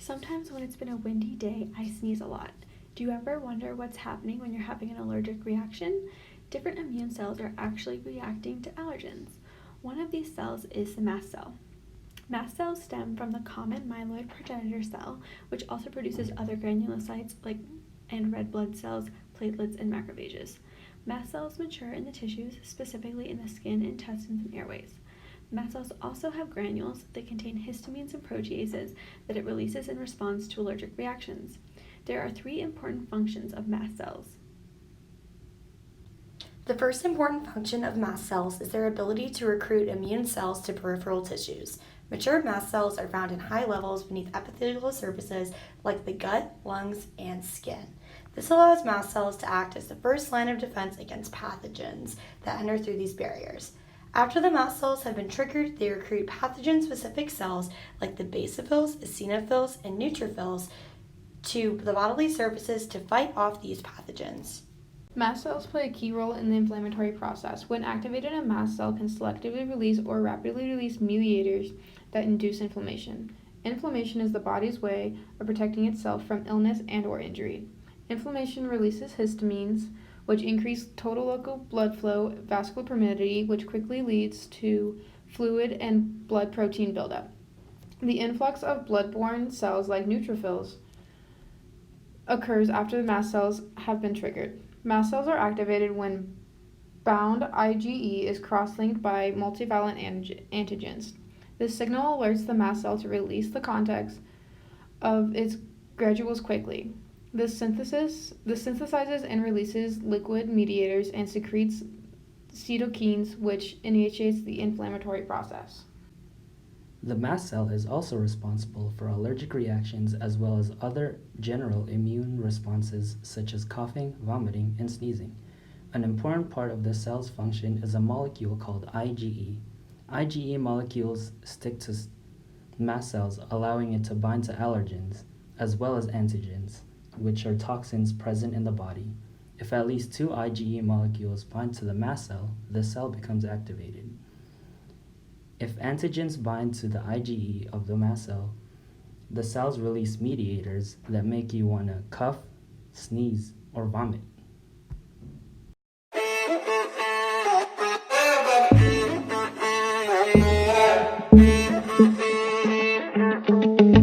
Sometimes when it's been a windy day, I sneeze a lot. Do you ever wonder what's happening when you're having an allergic reaction? Different immune cells are actually reacting to allergens. One of these cells is the mast cell. Mast cells stem from the common myeloid progenitor cell, which also produces other granulocytes and red blood cells, platelets, and macrophages. Mast cells mature in the tissues, specifically in the skin, intestines, and airways. Mast cells also have granules that contain histamines and proteases that it releases in response to allergic reactions. There are 3 important functions of mast cells. The first important function of mast cells is their ability to recruit immune cells to peripheral tissues. Mature mast cells are found in high levels beneath epithelial surfaces like the gut, lungs, and skin. This allows mast cells to act as the first line of defense against pathogens that enter through these barriers. After the mast cells have been triggered, they recruit pathogen-specific cells like the basophils, eosinophils, and neutrophils to the bodily surfaces to fight off these pathogens. Mast cells play a key role in the inflammatory process. When activated, a mast cell can selectively release or rapidly release mediators that induce inflammation. Inflammation is the body's way of protecting itself from illness and/or injury. Inflammation releases histamines, which increase total local blood flow, vascular permeability, which quickly leads to fluid and blood protein buildup. The influx of blood-borne cells like neutrophils occurs after the mast cells have been triggered. Mast cells are activated when bound IgE is cross-linked by multivalent antigens. This signal alerts the mast cell to release the contents of its granules quickly. This synthesizes and releases liquid mediators and secretes cytokines, which initiates the inflammatory process. The mast cell is also responsible for allergic reactions as well as other general immune responses such as coughing, vomiting, and sneezing. An important part of the cell's function is a molecule called IgE. IgE molecules stick to mast cells, allowing it to bind to allergens as well as antigens, which are toxins present in the body. If at least 2 IgE molecules bind to the mast cell, the cell becomes activated. If antigens bind to the IgE of the mast cell, the cells release mediators that make you want to cough, sneeze, or vomit.